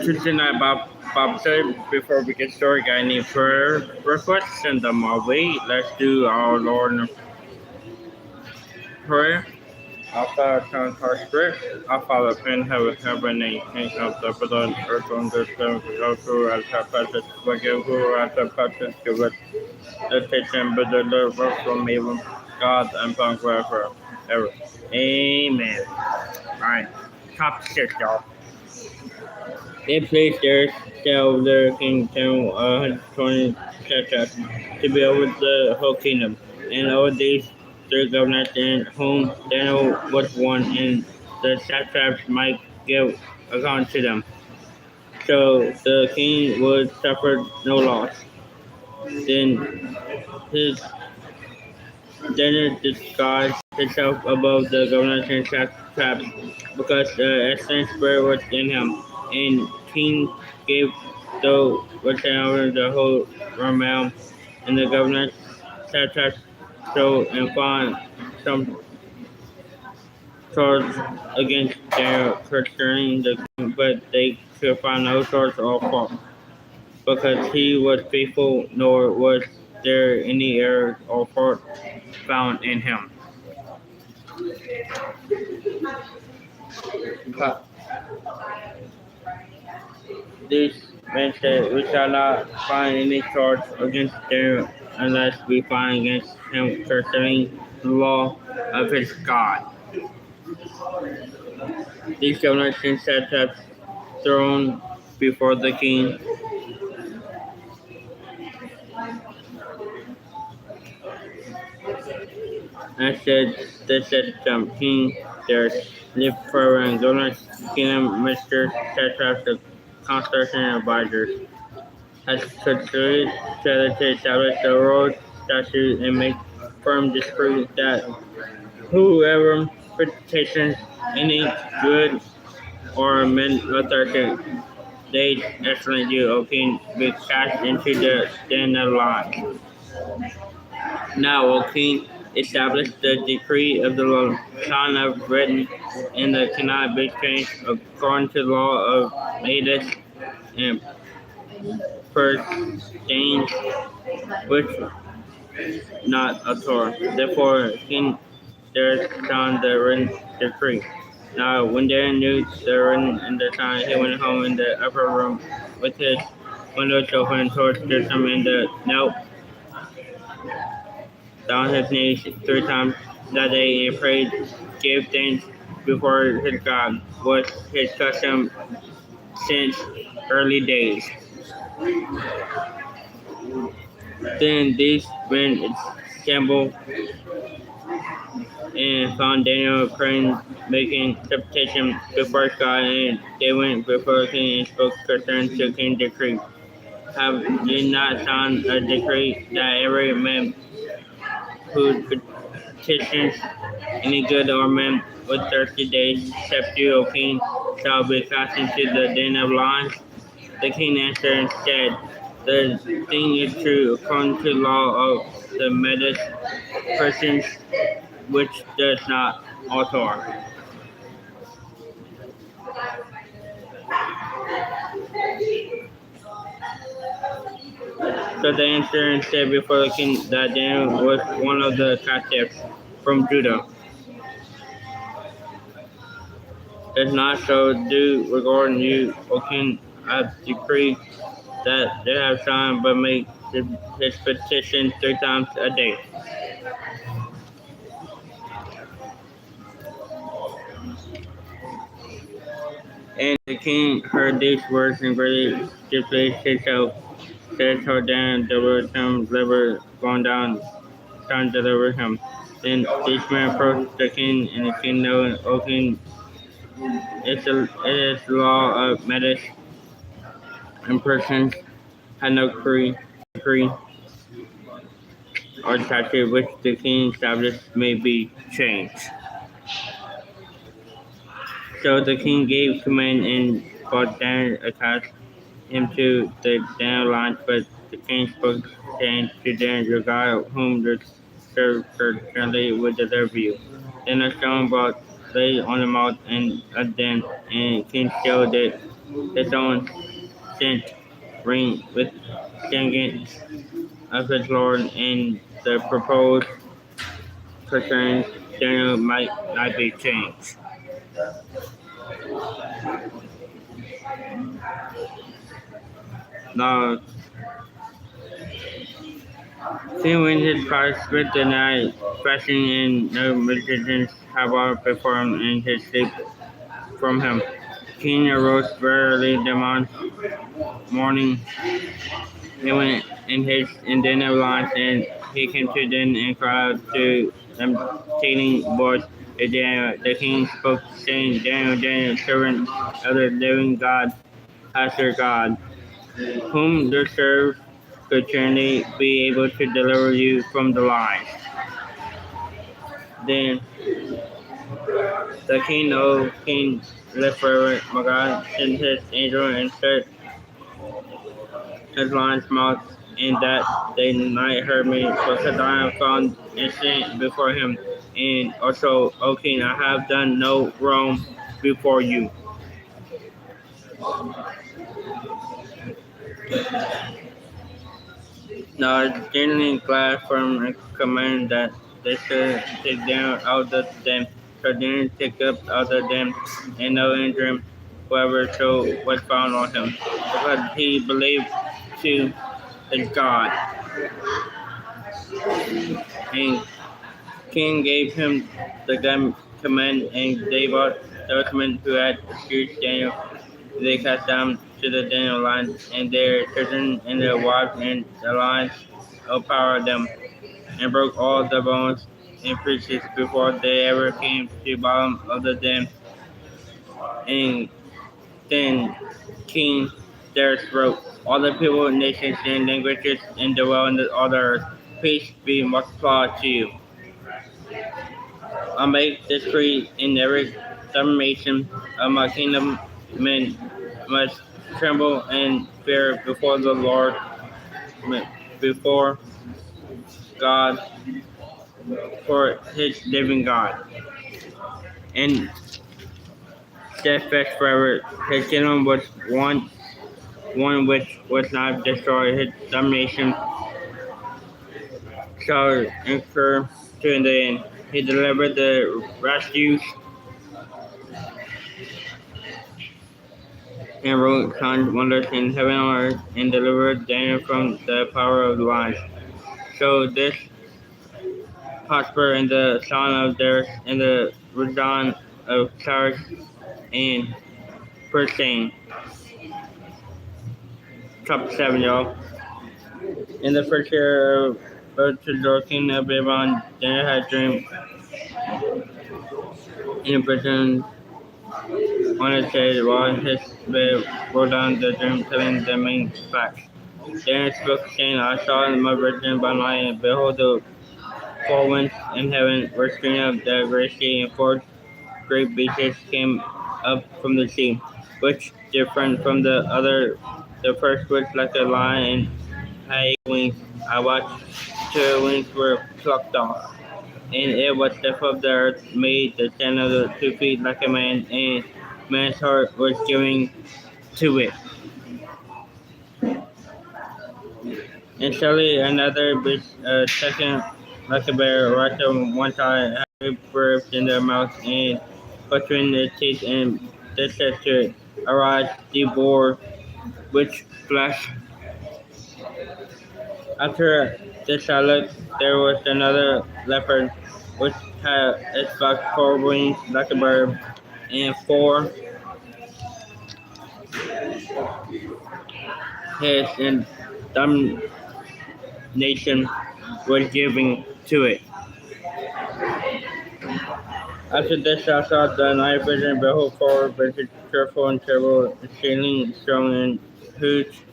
Tuesday night Bible study. Before we get started, got any prayer requests? Send them our way. Let's do our Lord in prayer. Our Father, Son, and Holy Spirit. Our Father, in heaven, heaven, name, kingdom of the blood, earth, on the sun, go through as our precious, forgive who as our precious, give us the teaching, but the Lord from evil, God, and from forever, ever. Amen. Alright, top 6, y'all. They placed their shall their kingdom 120 satraps to be over the whole kingdom, and over these three governors in whom Daniel was one, and the satraps might give account to them. So the king would suffer no loss. Then his Daniel disguised himself above the governors and satraps, because the excellent spirit was in him, and king gave though return over the whole realm, and the governors satraps so and found some charge against Daniel concerning the king, but they could find no charge or fault, because he was faithful, nor was there any error or fault found in him. This means that we shall not find any charge against Daniel unless we find against him concerning the law of his God. These governors and satraps thrown before the king and said, "This system, king, there live forever, and governors, kingdom, ministers, satraps, the counselors, and advisors, has considered to establish the road, statute, and make firm decree that whoever petitions any good or men authority, they excellent you, O king, be cast into the den of lions. Now, O king, establish the decree of the Lord, son of written, and that cannot be changed according to the law of Medes and Persians, which not a Torah. Therefore, king there signed the written decree. Now, when Daniel knew the written and the sign, he went home in the upper room with his windows open towards Jerusalem, and knelt down his knees 3 times that day and prayed, gave thanks before his God, was his custom since early days. Then these men assembled and found Daniel praying, making supplication before God, and they went before the king and spoke concerning the king's decree. Have ye not signed a decree that every man who petitions any good or man with 30 days, except you, O king, shall be cast into the den of lions? The king answered and said, the thing is true according to the law of the Medes persons, which does not alter. So they answered and said before the king that Daniel was one of the captives from Judah. Does not so do regarding you, O king, I decree that they have signed, but make his petition 3 times a day. And the king heard these words and greatly displeased himself. Said so Daniel delivered him, going down, son delivered him. Then these men approached the king, and the king knew, O king, it is the law of Medes and persons had no decree or statute which the king established may be changed. So the king gave command and brought Daniel, attached him to the Daniel lines, but the king spoke, saying to Daniel, your God, whom the servant currently will deliver you. Then a stone brought lay on the mouth and a den, and king killed it his own scent ring with singing of his Lord, and the proposed concerns Daniel might not be changed. Now, seeing when his Christ with the night, fasting and no musicians have all performed in his sleep from him. King arose verily the morning. He went in his in dinner lines, and he came to them and cried to them, telling both Daniel. The king spoke, saying, Daniel, Daniel, servant of the living God, as your God, whom you serve, could surely be able to deliver you from the lions. Then the king, O king, live forever, my God, sent his angel and set his lion's mouth, and that they might hear me, because I am found innocent before him. And also, O king, I have done no wrong before you. Now, generally glad from a command that they should take down out of them, so then take up out of them, and no injury whoever so was found on him, because he believed to his God. And king gave him the command, and they brought those men who had accused Daniel. They cast down to the Daniel lines, and their children and their wives, and the lions overpowered them, and broke all the bones in pieces before they ever came to the bottom of the den. And then King Darius wrote, all the people, nations, and languages, and dwell in all the earth, peace be multiplied to you. I make this decree in every summation of my kingdom, men must tremble and fear before the Lord, before God, for his living God, and steadfast forever. His kingdom was one which was not destroyed. His domination shall incur to the end. He delivered the rescues and wrote signs, wonders in heaven and earth, and delivered Daniel from the power of the lions. So this prosper in the son of Darius, in the Radon of Cyrus, and first saying, chapter 7, y'all. In the first year of the king of Babylon, Daniel had dreamed in prison on his head while his bed wrote down the dream, telling the main facts. Daniel spoke, saying, I saw in my vision by night, and behold, the four winds in heaven were screaming up the great sea, and four great beasts came up from the sea, which different from the other. The first was like a lion and had wings. I watched till wings were plucked off, and it was the of the earth, made the stand of the 2 feet like a man, and man's heart was giving to it. And suddenly another beast, second like a bear, rushed on one side, having birds in their mouth, and between their teeth, and they said to it, arise, devour, which flesh. After this I looked, there was another leopard, which had its back 4 wings like a bird, and 4 heads, and domination was given to it. After this I saw the night vision, behold, 4 beasts fearful and terrible, scaling, strong, and huge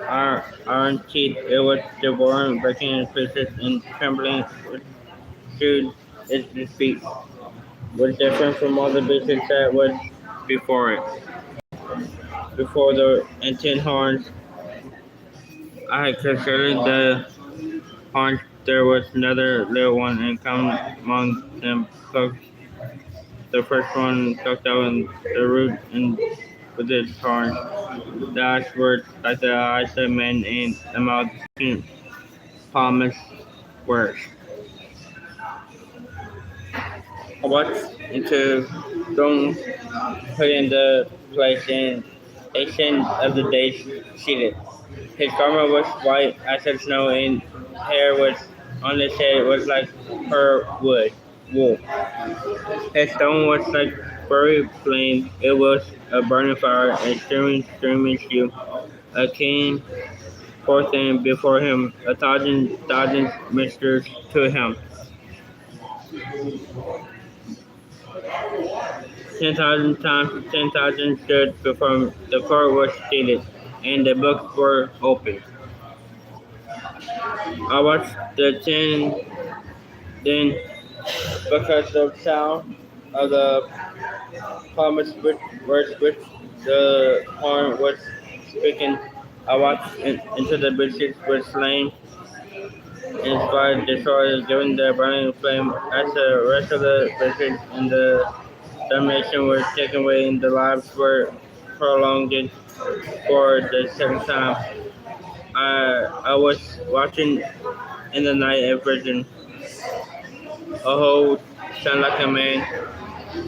iron teeth. It was devouring, breaking in pieces, and trembling with shoes its feet. Was different from all the beasts that was before it. Before the and 10 horns, I had considered the horns. There was another little one, and come among them, plucked the first one, plucked out the root, and with its horns. The eyes were like the eyes of men, and the mouth promised words. I watched into Don't put in the place in Ancient of the Days seated. His garment was white as the snow, and hair was on his head was like fur wool. His stone was like very flame. It was a burning fire, a streaming stew. A king forth and before him, a thousand ministers to him. 10,000 times 10,000 stood before him. The court was seated, and the books were opened. I watched the ten then because the sound of the promise words which the horn was speaking. I watched into the beasts were slain, inspired, destroyed, given the burning flame as the rest of the beasts and the damnation were taken away, and the lives were prolonged for the second time. I was watching in the night a vision. A whole sound like a man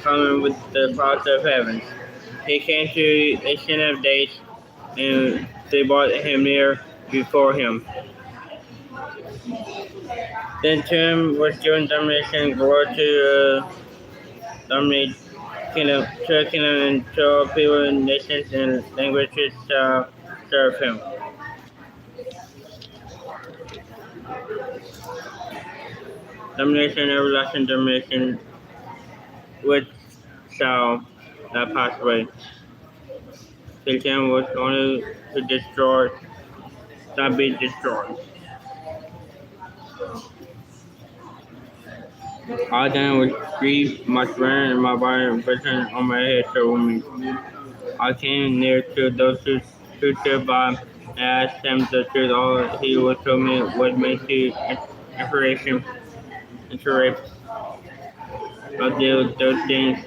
coming with the clouds of heaven. He came to Ancient of Days, and they brought him near before him. Then to him was given domination, glory to dominate kingdom, to a kingdom, and to all people, nations, and languages shall serve him. Domination, everlasting domination, which shall not pass away. Satan was only to destroy, not be destroyed. I then was grief, much burn in my body, vision on my head so me. I came near to those who stood by and asked him the truth. All he would tell me was made to inspiration of those things.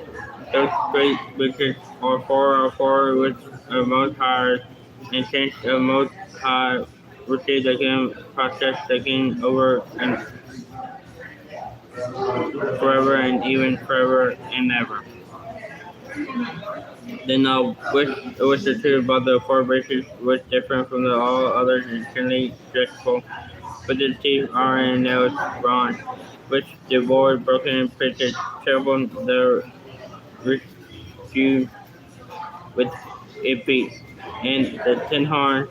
Those great witches are four which are most high, and since the most high received the kingdom, process the king over and forever and even forever and ever. Then I wish it was the truth about the four races was different from all others extremely dreadful, but the teeth are and nails bronze, which devoured broken pieces, terrible the rescue with a piece, and the 10 horns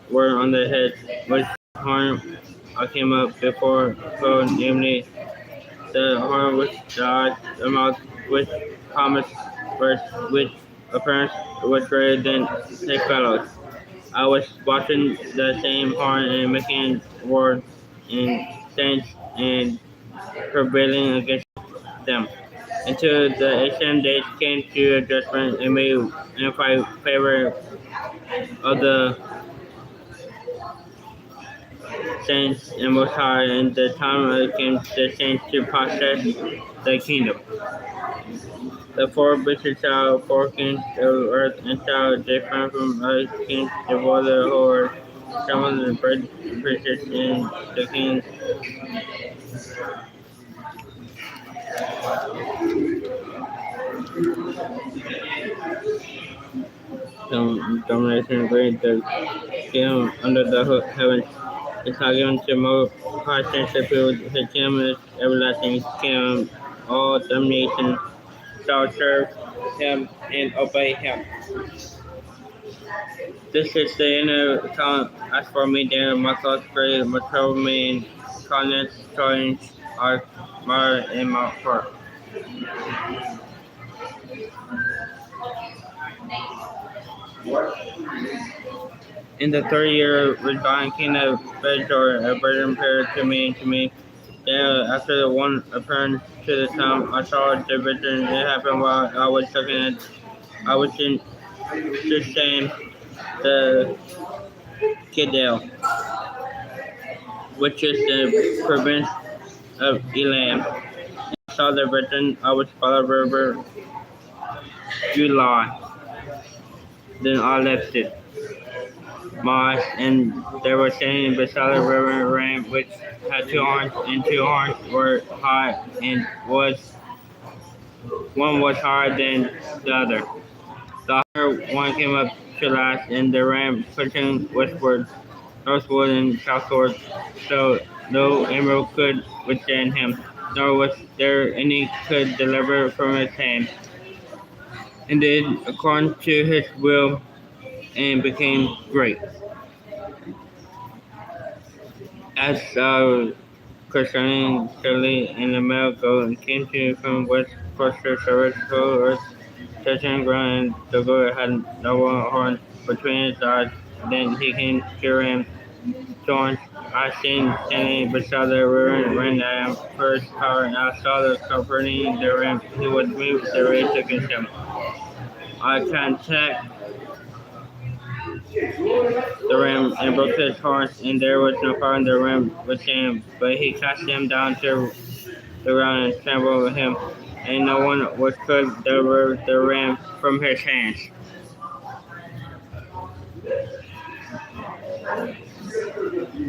were on the head, which horn I came up before, so namely the horn which died, the mouth which promised words, which appearance was greater than his fellows. I was watching the same horn and making war and sense and prevailing against them, until the Ancient Days came to a judgment and made in favor of the saints and Most High, and the time came the saints to possess the kingdom. The four beasts shall fortune the earth, and shall differ from other kings, devour the whole earth. Some of the princes and the kings domination great the kingdom under the heavens. It's not given to more high since the people. His kingdom is everlasting. His kingdom, all domination shall serve him and obey him. This is the end of the account. As for me, then my thoughts great, my trouble me, kindness, change are marred in my heart. In the third year, Ridvan, king of Bajor, a virgin appeared to me. Then, after the one appearance to the town, I saw the vision. It happened while I was looking at. I was in just saying the Kedel, which is the province of Elam. I saw the vision. I was followed river July. Then all left it. Moss, and they were standing beside the river ram, which had two horns, and two horns were high, and one was higher than the other. The higher one came up to last, and the ram pushing westward, northward, and southward, so no animal could withstand him, nor was there any could deliver from his hand, and did according to his will, and became great. As concerning Shirley and the male goat, and came to from west cluster service whole earth, touching ground, and the goat had no horn between his eyes. Then he came to him, thorns. I seen standing beside the river when I am first power, and I saw the comforting the ram. He was moved, the race against him. I contact the ram and broke his horns, and there was no power in the ram with him, but he cast him down to the ground and trampled him, and no one could deliver the ram from his hands.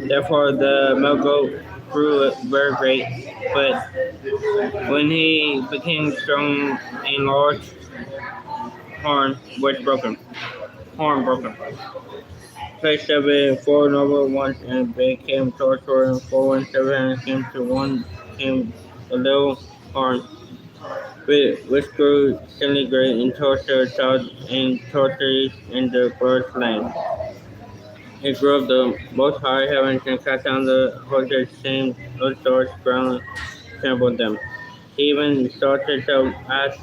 Therefore the male goat grew very great, but when he became strong and large, horn was broken. Horn broken. Placed of it four noble ones, and became tortured, and 417 came to one came a little horn, which grew exceedingly great, and tortured south and tortured in the bird's land. It grew up the most high heavens, and cast down the hosts, same those doors ground, trampled them. He even started himself as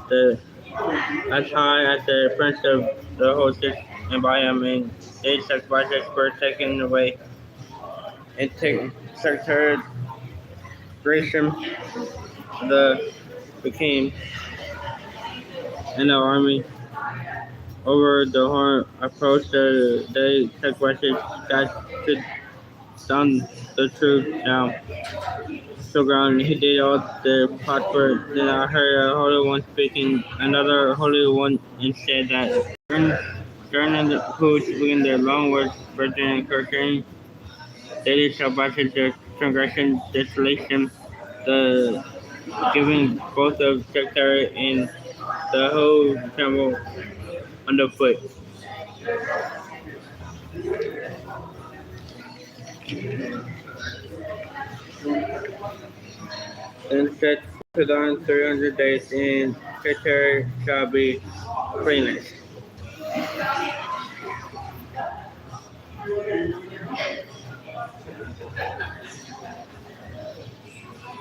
high as the prince of the hosts, and by him, and they sacrifices were taken away, and Secretary Gresham the became and the army over the horn approached the day sacrifices got to down the truth down to ground. He did all the prosper. Then I heard a holy one speaking, another holy one, and said that during the who speaking their long words, virgin and cursing, they did sacrifices their transgression, desolation, the giving both of secretary and the whole temple underfoot. And set put on 300 days, and secretary shall be blameless.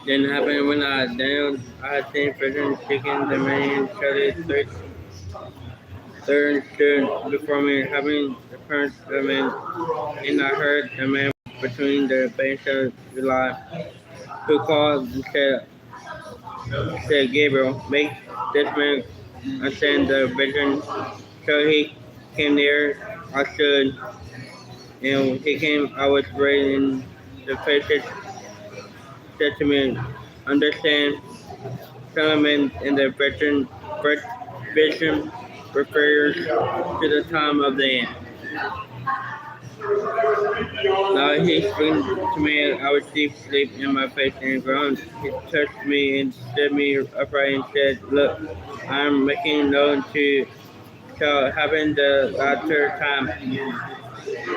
Then happened when Daniel I had seen prison seeking the man Shelley third stood before me, having the parents of the man, and I heard the man between the banks of July, who called and said Gabriel, make this man understand the vision. So he came near, I stood, and when he came, I was ready in the faces, said to me, understand, Solomon in the vision refers to the time of the end. Now he screamed to me, I was deep asleep in my face and groaned. He touched me and stood me upright and said, look, I am making known to shall happen the latter time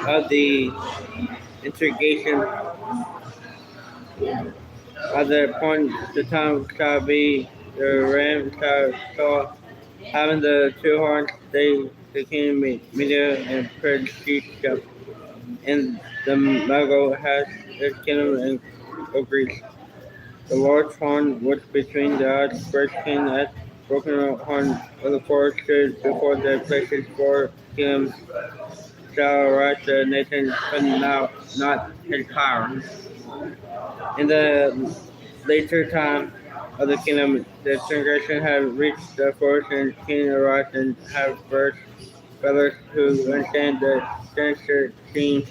of the interrogation of the point the time shall be the ram shall having the two horns they became media and persecution, and the Mago has the kingdom of Greece. The large horn which between the odds first king as broken horn of the forest stood before the places for kingdoms shall arise the nation, but now not his power. In the later time of the kingdom, the transgression had reached the forest, and king arise and have first brothers who understand the sinister scene.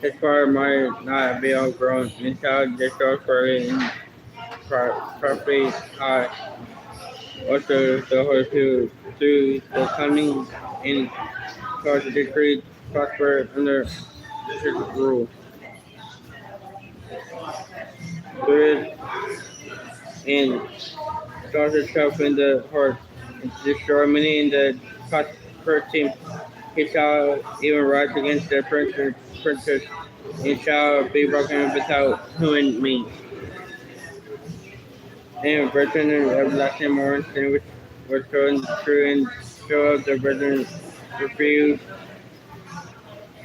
His power might not be outgrown, and shall destroy for it, properly high. Also, the horse who, through the cunning and contradictory, prospered under his rule. Good and stars itself in the heart, and destroy many in the prosperity. He shall even rise against the princess, and shall be broken without human means. And virgin and everlasting mourns, and which was shown true and show of the virgin refused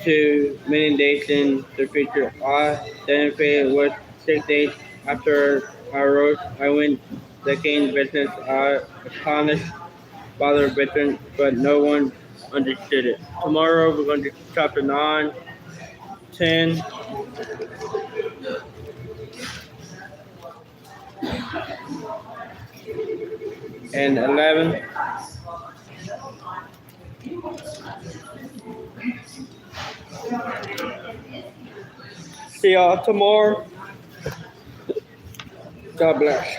to many days in the future. Then if it was 6 days after I rose, I went the king's business. I astonished Father Bitten, but no one understood it. Tomorrow we're going to chapter 9, 10, and 11. See y'all tomorrow. God bless.